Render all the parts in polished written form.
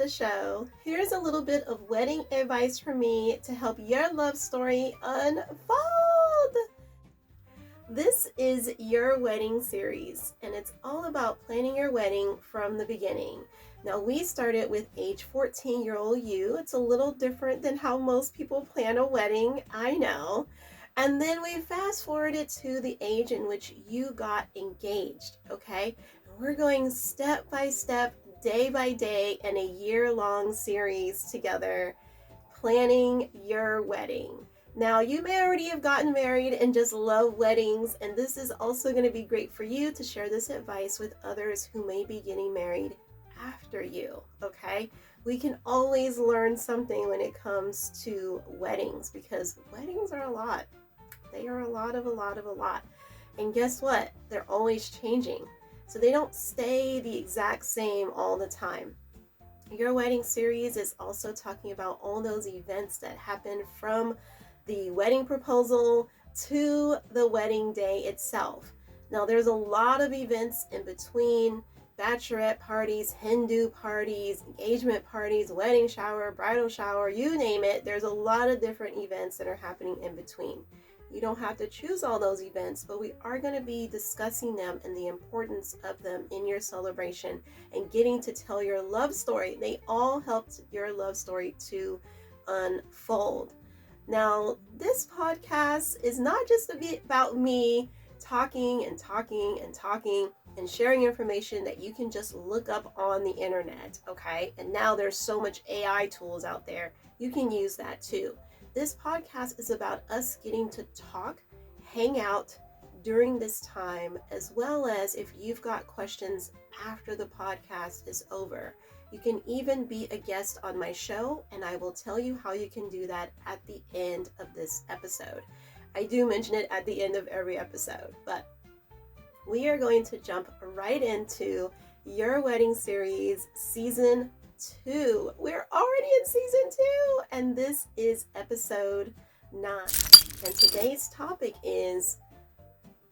the show. Here's a little bit of wedding advice from me to help your love story unfold. This is your wedding series, and it's all about planning your wedding from the beginning. Now, we started with age 14-year-old you. It's a little different than how most people plan a wedding, I know. And then we fast forwarded to the age in which you got engaged, okay? And we're going step by step, day by day, in a year-long series together, planning your wedding. Now, you may already have gotten married and just love weddings, and this is also going to be great for you to share this advice with others who may be getting married after you, okay? We can always learn something when it comes to weddings because weddings are a lot. They are a lot. And guess what? They're always changing. So they don't stay the exact same all the time. Your wedding series is also talking about all those events that happen from the wedding proposal to the wedding day itself. Now, there's a lot of events in between: bachelorette parties, Hindu parties, engagement parties, wedding shower, bridal shower, you name it. There's a lot of different events that are happening in between. You don't have to choose all those events, but we are going to be discussing them and the importance of them in your celebration and getting to tell your love story. They all helped your love story to unfold. Now, this podcast is not just about me talking and sharing information that you can just look up on the internet, okay? And now there's so much AI tools out there. You can use that too. This podcast is about us getting to talk, hang out during this time, as well as if you've got questions after the podcast is over. You can even be a guest on my show, and I will tell you how you can do that at the end of this episode. I do mention it at the end of every episode, but we are going to jump right into your wedding series, season 2. We're already in season 2, and this is episode 9. And today's topic is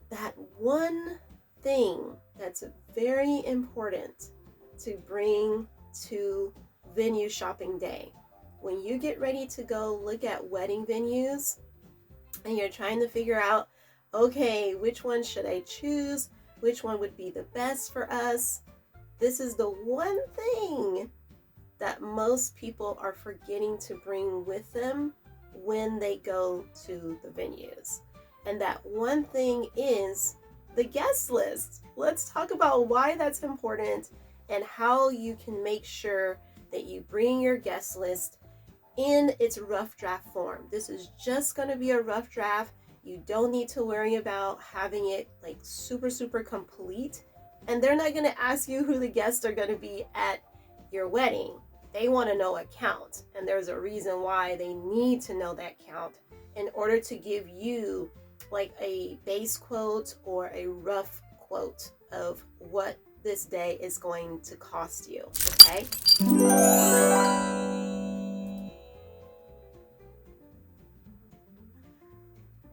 that one thing that's very important to bring to venue shopping day. When you get ready to go look at wedding venues and you're trying to figure out, okay, which one should I choose? Which one would be the best for us? This is the one thing that most people are forgetting to bring with them when they go to the venues. And that one thing is the guest list. Let's talk about why that's important and how you can make sure that you bring your guest list in its rough draft form. This is just going to be a rough draft. You don't need to worry about having it like super complete. And they're not going to ask you who the guests are going to be at your wedding. They want to know a count, and there's a reason why they need to know that count in order to give you like a base quote or a rough quote of what this day is going to cost you, okay?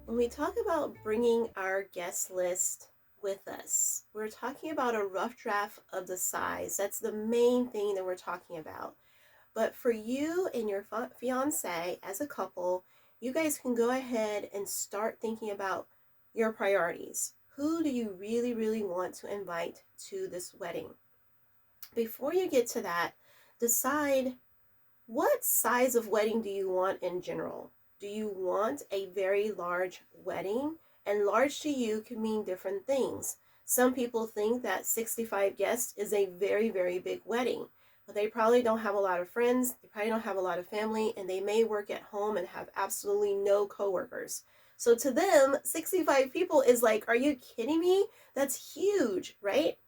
When we talk about bringing our guest list with us, we're talking about a rough draft of the size. That's the main thing that we're talking about. But for you and your fiance as a couple, you guys can go ahead and start thinking about your priorities. Who do you really want to invite to this wedding? Before you get to that, decide what size of wedding do you want in general. Do you want a very large wedding? And large to you can mean different things. Some people think that 65 guests is a very big wedding. But they probably don't have a lot of friends, they probably don't have a lot of family, and they may work at home and have absolutely no coworkers. So to them, 65 people is like, are you kidding me? That's huge, right?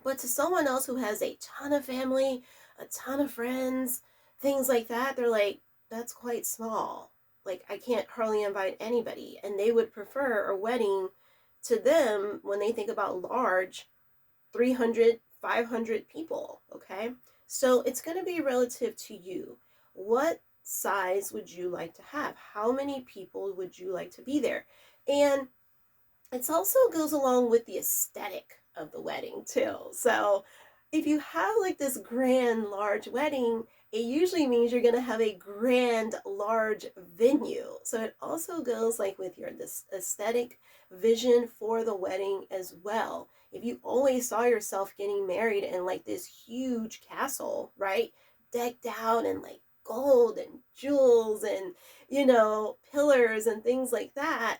But to someone else who has a ton of family, a ton of friends, things like that, they're like, that's quite small. Like, I can't hardly invite anybody. And they would prefer a wedding to them when they think about large, 300, 500 people, okay? So it's going to be relative to you. What size would you like to have? How many people would you like to be there? And it also goes along with the aesthetic of the wedding too. So if you have like this grand large wedding, it usually means you're going to have a grand large venue. So it also goes like with your this aesthetic vision for the wedding as well. If you always saw yourself getting married in like this huge castle, right, decked out in like gold and jewels and pillars and things like that,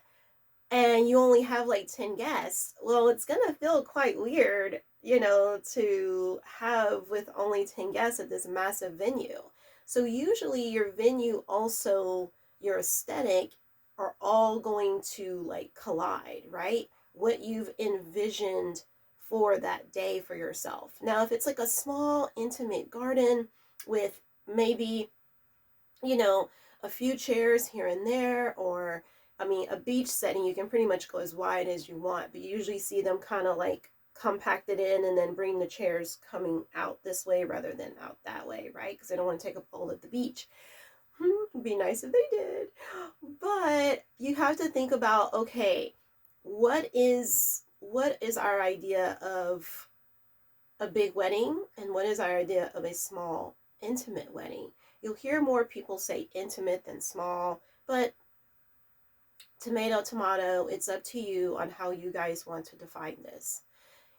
and you only have like 10 guests, well, it's going to feel quite weird, to have with only 10 guests at this massive venue. So, usually, your venue, also your aesthetic, are all going to like collide, right? What you've envisioned for that day for yourself. Now, if it's like a small, intimate garden with maybe you know, a few chairs here and there, or I mean, a beach setting, you can pretty much go as wide as you want, but you usually see them kind of like compacted in and then bring the chairs coming out this way rather than out that way, right? Because they don't want to take up all of the beach. It'd be nice if they did. But you have to think about, okay, what is our idea of a big wedding and what is our idea of a small, intimate wedding? You'll hear more people say intimate than small, but tomato, tomato, it's up to you on how you guys want to define this.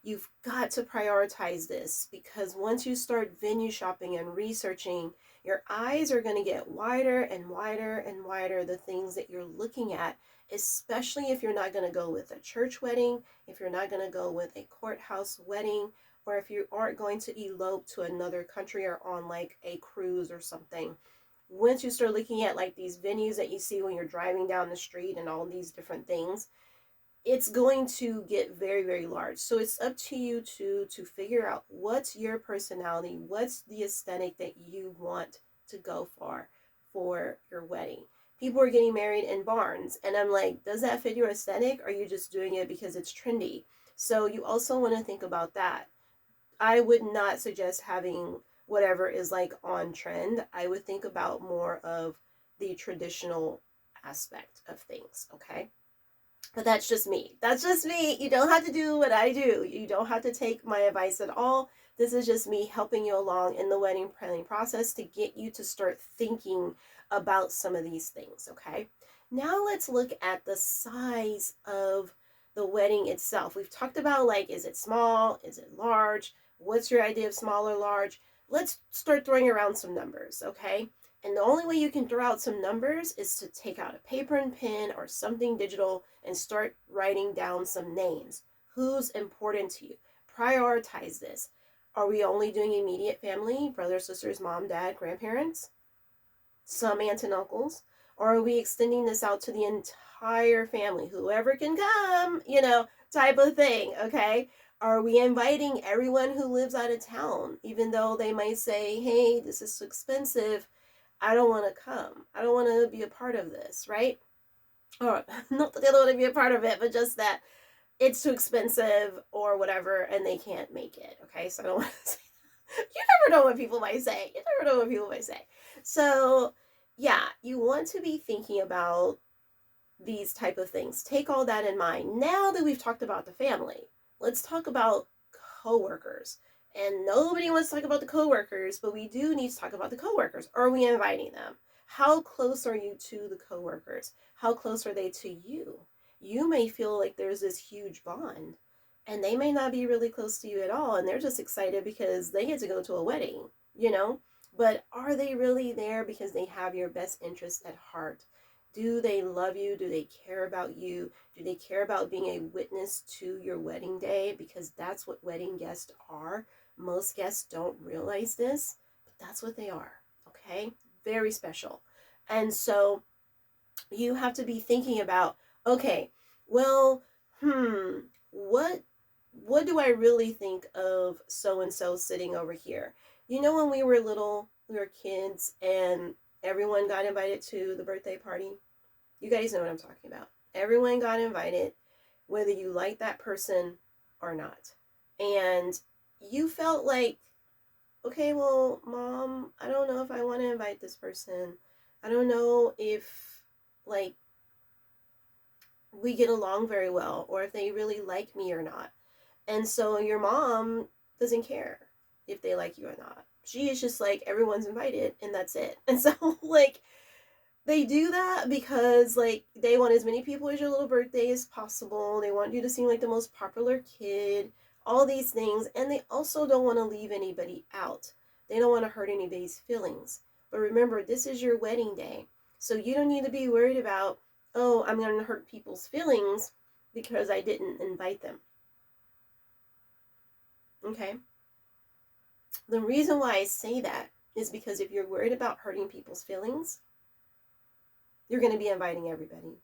You've got to prioritize this because once you start venue shopping and researching, your eyes are going to get wider and wider and wider the things that you're looking at, especially if you're not going to go with a church wedding, if you're not going to go with a courthouse wedding, or if you aren't going to elope to another country or on like a cruise or something. Once you start looking at like these venues that you see when you're driving down the street and all these different things, it's going to get very, very large. So it's up to you to figure out what's your personality, what's the aesthetic that you want to go for your wedding. People are getting married in barns, and I'm like, does that fit your aesthetic? Or are you just doing it because it's trendy? So you also want to think about that. I would not suggest having whatever is like on trend. I would think about more of the traditional aspect of things, okay? But that's just me. That's just me. You don't have to do what I do. You don't have to take my advice at all. This is just me helping you along in the wedding planning process to get you to start thinking about some of these things, okay? Now let's look at the size of the wedding itself. We've talked about like, is it small? Is it large? What's your idea of small or large? Let's start throwing around some numbers, okay? And the only way you can throw out some numbers is to take out a paper and pen or something digital and start writing down some names. Who's important to you? Prioritize this. Are we only doing immediate family, brothers, sisters, mom, dad, grandparents, some aunts and uncles? Or are we extending this out to the entire family, whoever can come, type of thing, okay? Are we inviting everyone who lives out of town, even though they might say, hey, this is so expensive, I don't want to come. I don't want to be a part of this, right? Or not that they don't want to be a part of it, but just that it's too expensive or whatever and they can't make it. Okay, so I don't want to say that. You never know what people might say. You never know what people might say. So yeah, you want to be thinking about these type of things. Take all that in mind. Now that we've talked about the family, let's talk about coworkers. And nobody wants to talk about the coworkers, but we do need to talk about the coworkers. Are we inviting them? How close are you to the coworkers? How close are they to you? You may feel like there's this huge bond, and they may not be really close to you at all, and they're just excited because they get to go to a wedding, you know? But are they really there because they have your best interest at heart? Do they love you? Do they care about you? Do they care about being a witness to your wedding day? Because that's what wedding guests are. Most guests don't realize this, but that's what they are. Okay? Very special. And so you have to be thinking about, okay, well, what do I really think of so and so sitting over here? When we were little, we were kids, and everyone got invited to the birthday party. You guys know what I'm talking about. Everyone got invited, whether you like that person or not. And you felt like, okay, well, mom, I don't know if I want to invite this person. I don't know if, like, we get along very well or if they really like me or not. And so your mom doesn't care. if they like you or not. She is just like, everyone's invited and that's it. And so, like, they do that because, like, they want as many people as your little birthday as possible. They want you to seem like the most popular kid, all these things. And they also don't want to leave anybody out. They don't want to hurt anybody's feelings. But remember, this is your wedding day. So you don't need to be worried about, oh, I'm going to hurt people's feelings because I didn't invite them. Okay? The reason why I say that is because if you're worried about hurting people's feelings, you're going to be inviting everybody.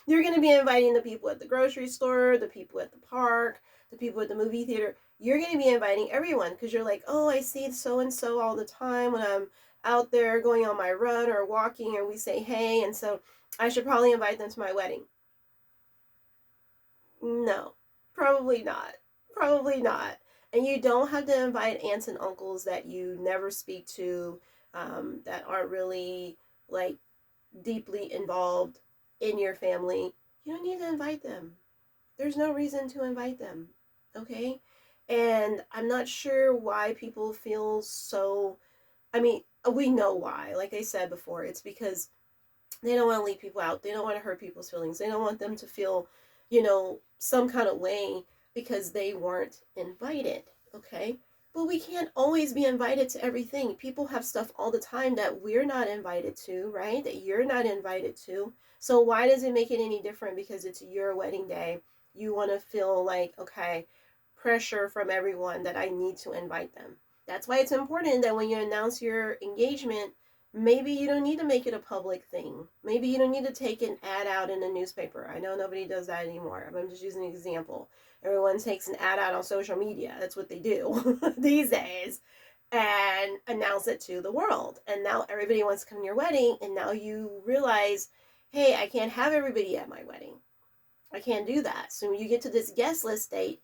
You're going to be inviting the people at the grocery store, the people at the park, the people at the movie theater. You're going to be inviting everyone because you're like, oh, I see so and so all the time when I'm out there going on my run or walking, and we say hey, and so I should probably invite them to my wedding. No, probably not. Probably not. And you don't have to invite aunts and uncles that you never speak to, that aren't really, like, deeply involved in your family. You don't need to invite them. There's no reason to invite them. Okay? And I'm not sure why people feel so. I mean, we know why. Like I said before, it's because they don't want to leave people out. They don't want to hurt people's feelings. They don't want them to feel, some kind of way because they weren't invited. Okay? But we can't always be invited to everything. People have stuff all the time that we're not invited to, right? That you're not invited to. So why does it make it any different because it's your wedding day? You want to feel like, okay, pressure from everyone that I need to invite them. That's why it's important that when you announce your engagement, maybe you don't need to make it a public thing. Maybe you don't need to take an ad out in the newspaper. I know nobody does that anymore, but I'm just using an example. Everyone takes an ad out on social media. That's what they do these days, and announce it to the world. And now everybody wants to come to your wedding, and now you realize, hey, I can't have everybody at my wedding. I can't do that. So when you get to this guest list date,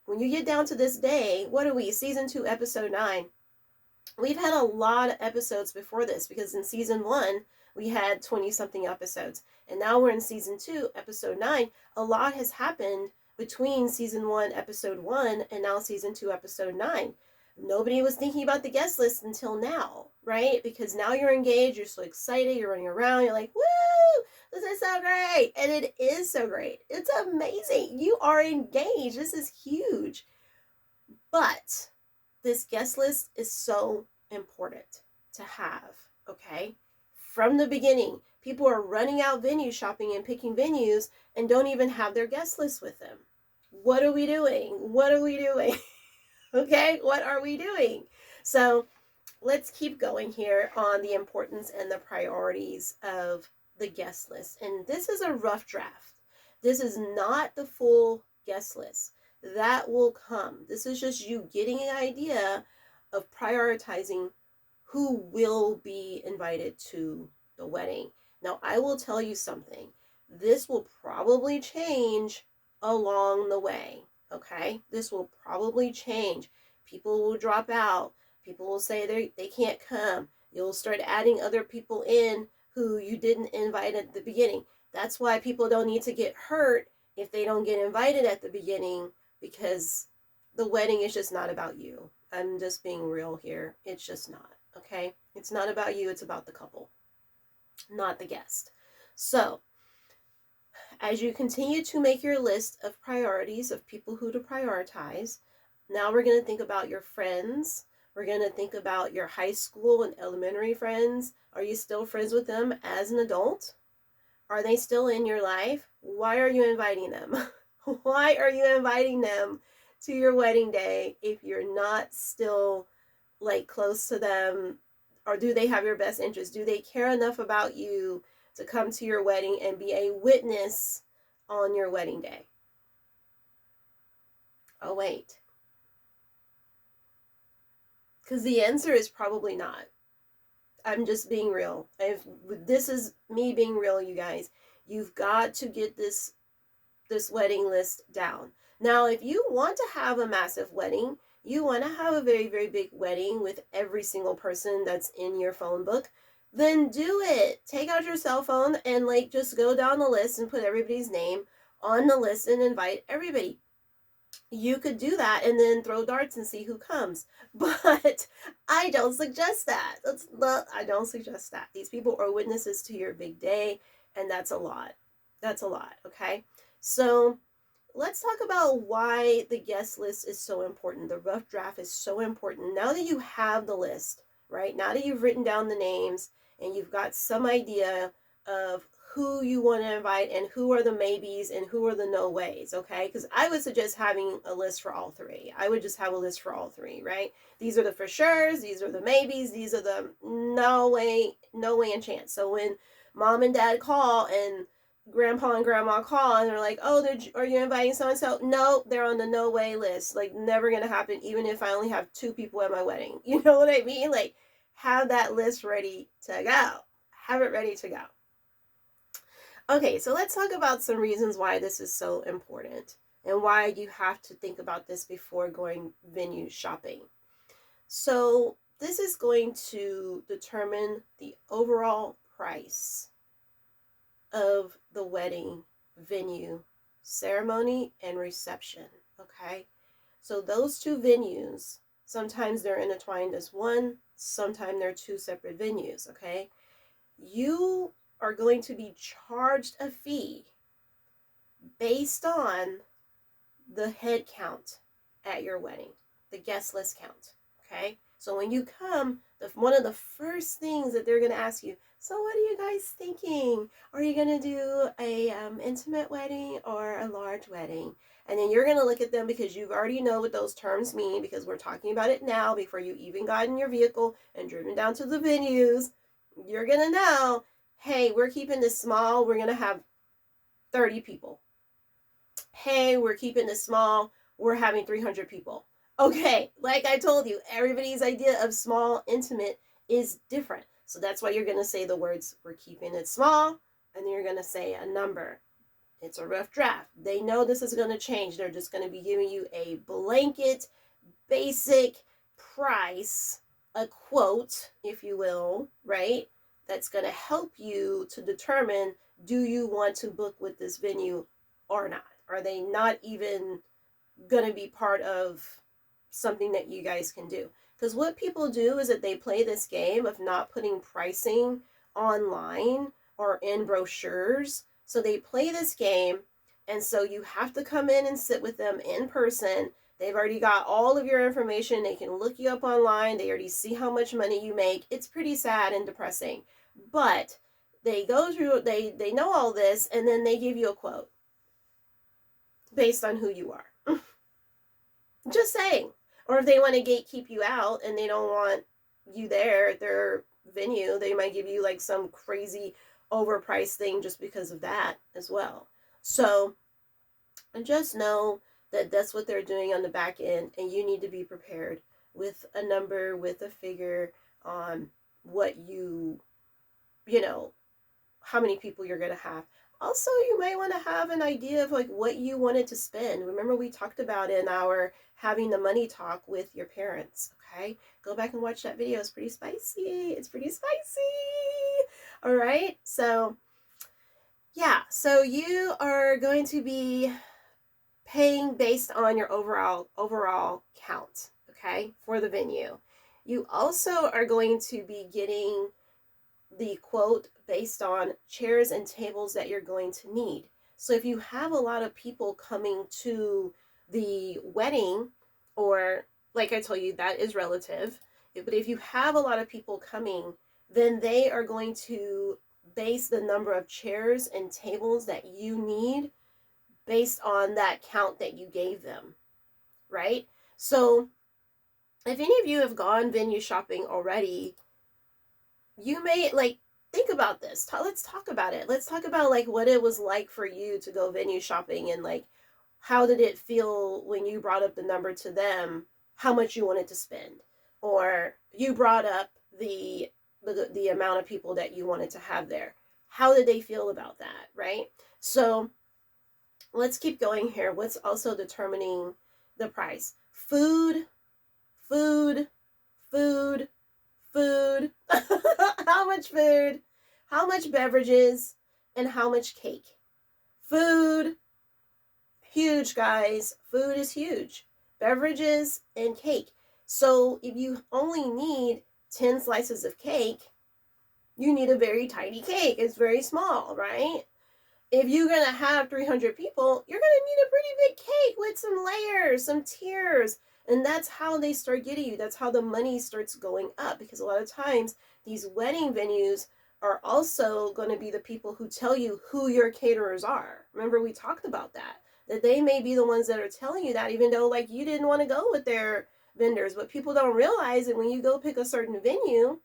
when you get down to this day, what are we? Season 2, episode 9. We've had a lot of episodes before this because in season 1, we had 20 something episodes. And now we're in season 2, episode 9. A lot has happened between season 1, episode 1, and now season 2, episode 9. Nobody was thinking about the guest list until now, right? Because now you're engaged, you're so excited, you're running around, you're like, woo, this is so great. And it is so great. It's amazing. You are engaged. This is huge. But this guest list is so important to have, okay? From the beginning, people are running out venue shopping and picking venues and don't even have their guest list with them. What are we doing? What are we doing? Okay, what are we doing? So let's keep going here on the importance and the priorities of the guest list. And this is a rough draft. This is not the full guest list. That will come. This is just you getting an idea of prioritizing who will be invited to the wedding. Now, I will tell you something. This will probably change along the way. Okay? This will probably change. People will drop out. People will say they can't come. You'll start adding other people in who you didn't invite at the beginning. That's why people don't need to get hurt if they don't get invited at the beginning, because the wedding is just not about you. I'm just being real here. It's just not. Okay? It's not about you. It's about the couple, not the guest. So, as you continue to make your list of priorities of people who to prioritize, now we're going to think about your friends. We're going to think about your high school and elementary friends. Are you still friends with them as an adult? Are they still in your life? Why are you inviting them? Why are you inviting them to your wedding day if you're not still, like, close to them? Or do they have your best interest? Do they care enough about you to come to your wedding and be a witness on your wedding day? Oh, wait. Because the answer is probably not. I'm just being real. This is me being real, you guys. You've got to get this wedding list down. Now, if you want to have a massive wedding, you want to have a very, very big wedding with every single person that's in your phone book, then do it. Take out your cell phone and, like, just go down the list and put everybody's name on the list and invite everybody. You could do that and then throw darts and see who comes. But I don't suggest that. I don't suggest that. These people are witnesses to your big day, and that's a lot. That's a lot, okay? So let's talk about why the guest list is so important. The rough draft is so important. Now that you have the list, right? Now that you've written down the names and you've got some idea of who you want to invite and who are the maybes and who are the no ways, okay? Because I would suggest having a list for all three. I would just have a list for all three, right? These are the for sures, these are the maybes, these are the no way, no way and chance. So when mom and dad call and grandpa and grandma call and they're like, oh, are you inviting so and so? No, they're on the no way list. Like, never gonna happen, even if I only have 2 people at my wedding. You know what I mean? Like, have that list ready to go. Have it ready to go. Okay, so let's talk about some reasons why this is so important and why you have to think about this before going venue shopping. So, this is going to determine the overall price of the wedding venue, ceremony, and reception. Okay, so those two venues, sometimes they're intertwined as one, sometimes they're two separate venues. Okay, you are going to be charged a fee based on the head count at your wedding, the guest list count. Okay, so when you come, one of the first things that they're going to ask you, so what are you guys thinking? Are you going to do a intimate wedding or a large wedding? And then you're going to look at them because you already know what those terms mean, because we're talking about it now before you even got in your vehicle and driven down to the venues. You're going to know, hey, we're keeping this small. We're going to have 30 people. Hey, we're keeping this small. We're having 300 people. Okay, like I told you, everybody's idea of small, intimate is different. So that's why you're going to say the words, we're keeping it small, and then you're going to say a number. It's a rough draft. They know this is going to change. They're just going to be giving you a blanket, basic price, a quote, if you will, right? That's going to help you to determine, do you want to book with this venue or not? Are they not even going to be part of something that you guys can do? Because what people do is that they play this game of not putting pricing online or in brochures. So they play this game, and so you have to come in and sit with them in person. They've already got all of your information. They can look you up online. They already see how much money you make. It's pretty sad and depressing. But they go through, they know all this, and then they give you a quote based on who you are. Just saying. Or if they want to gatekeep you out and they don't want you there at their venue, they might give you like some crazy overpriced thing just because of that as well. So, and just know that that's what they're doing on the back end, and you need to be prepared with a number, with a figure on what you know, how many people you're going to have. Also, you might want to have an idea of like what you wanted to spend. Remember, we talked about in our having the money talk with your parents. Okay, go back and watch that video. It's pretty spicy. It's pretty spicy. All right, so yeah, so you are going to be paying based on your overall count, okay, for the venue. You also are going to be getting the quote based on chairs and tables that you're going to need. So if you have a lot of people coming to the wedding, or like I told you, that is relative, but if you have a lot of people coming, then they are going to base the number of chairs and tables that you need based on that count that you gave them, right? So if any of you have gone venue shopping already, you may like think about this. Let's talk about it. Let's talk about like what it was like for you to go venue shopping, and like how did it feel when you brought up the number to them, how much you wanted to spend, or you brought up the amount of people that you wanted to have there. How did they feel about that, right? So let's keep going here. What's also determining the price? Food, food, food, food. How much food, how much beverages, and how much cake. Food, Huge, guys. Food is huge. Beverages and cake. So if you only need 10 slices of cake, you need a very tiny cake. It's very small, right? If you're going to have 300 people, you're going to need a pretty big cake with some layers, some tiers. And that's how they start getting you. That's how the money starts going up, because a lot of times these wedding venues are also going to be the people who tell you who your caterers are. Remember, we talked about that they may be the ones that are telling you that, even though like you didn't want to go with their vendors. But people don't realize that when you go pick a certain venue,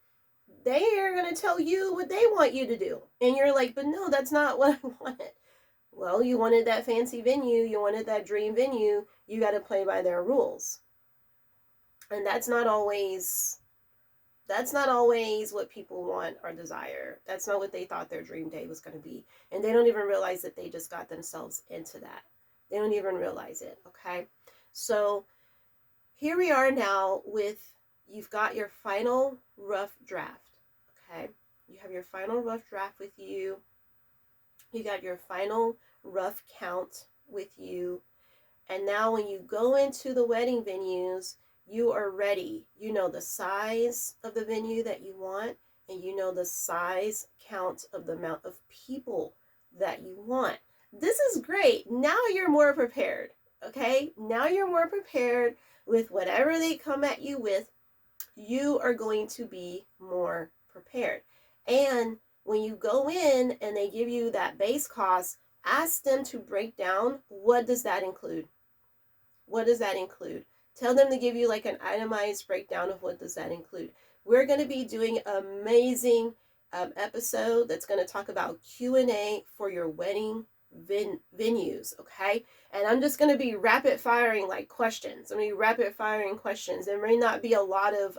they are going to tell you what they want you to do. And you're like, but no, that's not what I wanted. Well, you wanted that fancy venue, you wanted that dream venue, you got to play by their rules. And that's not always what people want or desire. That's not what they thought their dream day was going to be. And they don't even realize that they just got themselves into that. They don't even realize it, okay? So here we are now with, you've got your final rough draft, okay? You have your final rough draft with you. You got your final rough count with you. And now when you go into the wedding venues, you are ready. You know the size of the venue that you want, and you know the size count of the amount of people that you want. This is great. Now you're more prepared, okay? Now you're more prepared with whatever they come at you with. You are going to be more prepared. And when you go in and they give you that base cost, ask them to break down, what does that include? What does that include? Tell them to give you like an itemized breakdown of what does that include. We're going to be doing an amazing episode that's going to talk about Q&A for your wedding venues, okay? And I'm just going to be rapid firing like questions. I mean, rapid firing questions. There may not be a lot of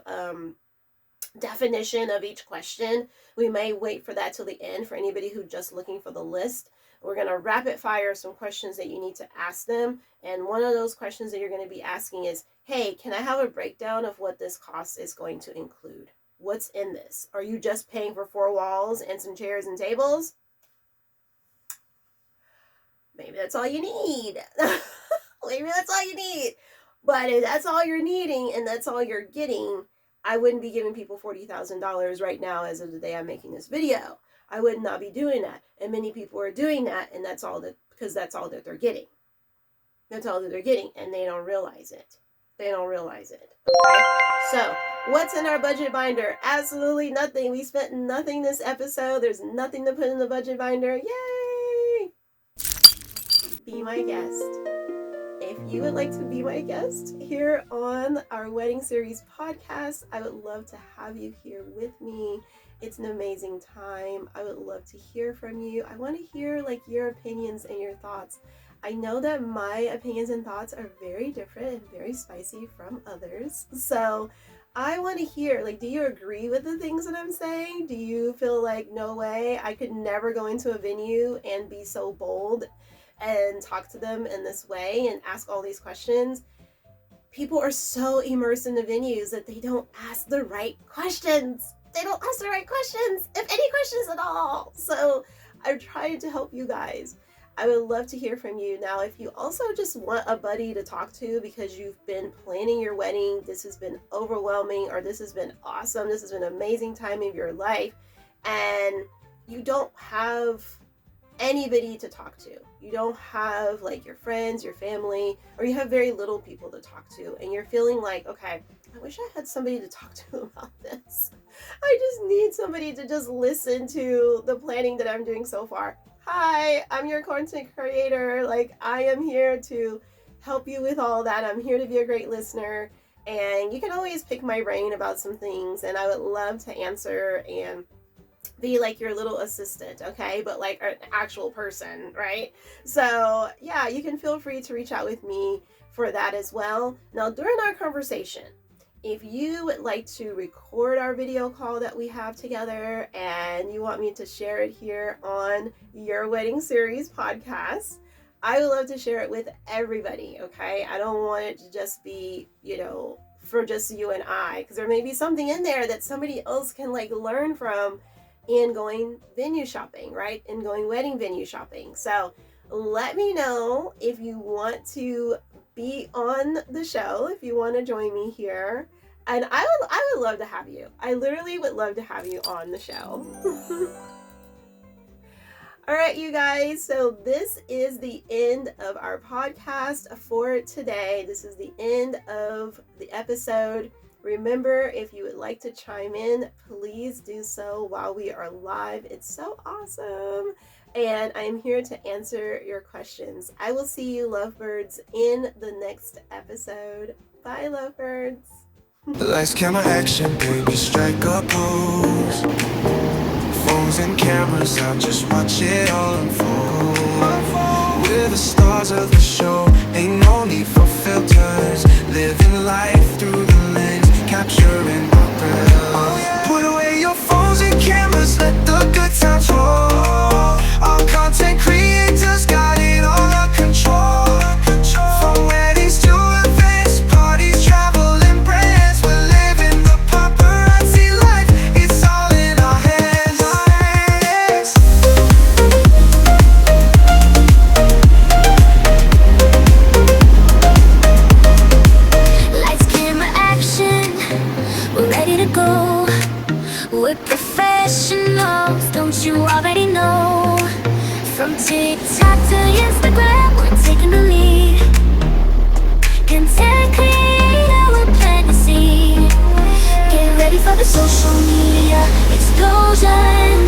definition of each question. We may wait for that till the end for anybody who's just looking for the list. We're going to rapid fire some questions that you need to ask them. And one of those questions that you're going to be asking is, hey, can I have a breakdown of what this cost is going to include? What's in this? Are you just paying for 4 walls and some chairs and tables? Maybe that's all you need. Maybe that's all you need. But if that's all you're needing and that's all you're getting, I wouldn't be giving people $40,000 right now as of the day I'm making this video. I would not be doing that. And many people are doing that, and that's all that, because that's all that they're getting. That's all that they're getting, and they don't realize it. They don't realize it. Okay? So, what's in our budget binder? Absolutely nothing. We spent nothing this episode. There's nothing to put in the budget binder. Yay! Be my guest. If you would like to be my guest here on our Wedding Series podcast, I would love to have you here with me. It's an amazing time. I would love to hear from you. I want to hear like your opinions and your thoughts. I know that my opinions and thoughts are very different and very spicy from others. So I want to hear, like, do you agree with the things that I'm saying? Do you feel like, no way, I could never go into a venue and be so bold and talk to them in this way and ask all these questions? People are so immersed in the venues that they don't ask the right questions. They don't ask the right questions, if any questions at all. So I'm trying to help you guys. I would love to hear from you. Now, if you also just want a buddy to talk to because you've been planning your wedding, this has been overwhelming, or this has been awesome, this has been an amazing time of your life, and you don't have anybody to talk to. You don't have like your friends, your family, or you have very little people to talk to, and you're feeling like, okay, I wish I had somebody to talk to about this. I just need somebody to just listen to the planning that I'm doing so far. Hi, I'm your content creator. Like, I am here to help you with all that. I'm here to be a great listener, and you can always pick my brain about some things, and I would love to answer and be like your little assistant, okay? But like an actual person, right? So yeah, you can feel free to reach out with me for that as well. Now, during our conversation, if you would like to record our video call that we have together and you want me to share it here on your Wedding Series podcast, I would love to share it with everybody, okay? I don't want it to just be, for just you and I, because there may be something in there that somebody else can like learn from in going venue shopping, right? In going wedding venue shopping. So Let me know if you want to be on the show, if you want to join me here. And I would love to have you. I literally would love to have you on the show. All right, you guys. So this is the end of our podcast for today. This is the end of the episode. Remember, if you would like to chime in, please do so while we are live. It's so awesome. And I'm here to answer your questions. I will see you, lovebirds, in the next episode. Bye, lovebirds. Lights, camera, action, baby, strike a pose. Phones and cameras out, just watch it all unfold. We're the stars of the show, ain't no need for filters. Living life through the lens, capturing our thrills. Put away your phones and cameras, let the good times roll. Our content creators got it all under control. From weddings to events, parties, travel and brands, we're living the paparazzi life. It's all in our hands. Lights, camera, action, we're ready to go. We're professionals, don't you already know? From TikTok to Instagram, we're taking the lead. Content creator, we're planting the seed. Get ready for the social media explosion.